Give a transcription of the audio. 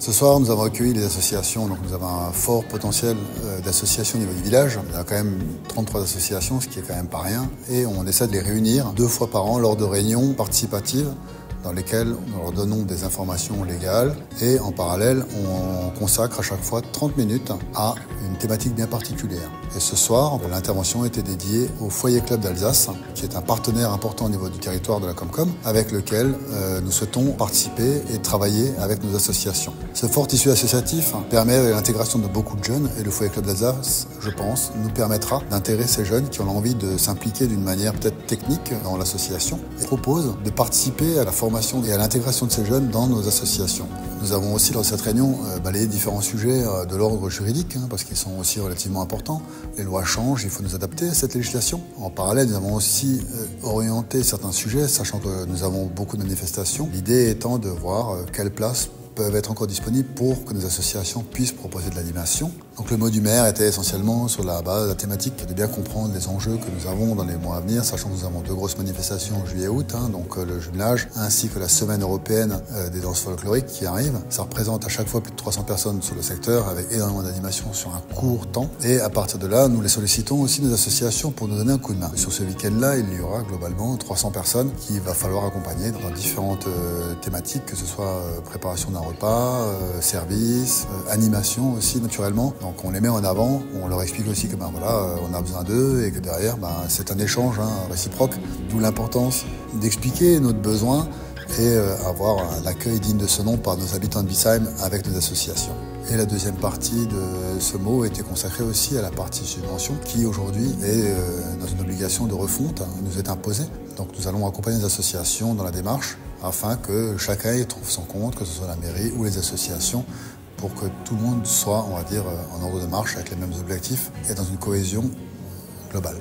Ce soir, nous avons accueilli les associations, donc nous avons un fort potentiel d'associations au niveau du village. Il y a quand même 33 associations, ce qui est quand même pas rien. Et on essaie de les réunir 2 fois par an lors de réunions participatives dans lesquelles nous leur donnons des informations légales et en parallèle, on consacre à chaque fois 30 minutes à une thématique bien particulière. Et ce soir, l'intervention était dédiée au Foyer Club d'Alsace, qui est un partenaire important au niveau du territoire de la Comcom, avec lequel nous souhaitons participer et travailler avec nos associations. Ce fort tissu associatif permet l'intégration de beaucoup de jeunes et le Foyer Club d'Alsace, je pense, nous permettra d'intégrer ces jeunes qui ont envie de s'impliquer d'une manière peut-être technique dans l'association et propose de participer à la formation et à l'intégration de ces jeunes dans nos associations. Nous avons aussi lors de cette réunion balayé différents sujets de l'ordre juridique parce qu'ils sont aussi relativement importants. Les lois changent, il faut nous adapter à cette législation. En parallèle, nous avons aussi orienté certains sujets, sachant que nous avons beaucoup de manifestations. L'idée étant de voir quelle place peuvent être encore disponibles pour que nos associations puissent proposer de l'animation. Donc le mot du maire était essentiellement sur la base de la thématique de bien comprendre les enjeux que nous avons dans les mois à venir, sachant que nous avons 2 grosses manifestations en juillet-août, donc le jumelage ainsi que la semaine européenne des danses folkloriques qui arrive. Ça représente à chaque fois plus de 300 personnes sur le secteur avec énormément d'animation sur un court temps. Et à partir de là, nous les sollicitons aussi nos associations pour nous donner un coup de main. Sur ce week-end-là, il y aura globalement 300 personnes qu'il va falloir accompagner dans différentes thématiques, que ce soit préparation d'un repas, service, animation aussi naturellement. Donc on les met en avant, on leur explique aussi que on a besoin d'eux et que derrière c'est un échange réciproque, d'où l'importance d'expliquer notre besoin et avoir un accueil digne de ce nom par nos habitants de Biesheim avec nos associations. Et la deuxième partie de ce mot était consacrée aussi à la partie subvention qui aujourd'hui est dans une obligation de refonte, nous est imposée. Donc nous allons accompagner les associations dans la démarche afin que chacun y trouve son compte, que ce soit la mairie ou les associations, pour que tout le monde soit, on va dire, en ordre de marche avec les mêmes objectifs et dans une cohésion globale.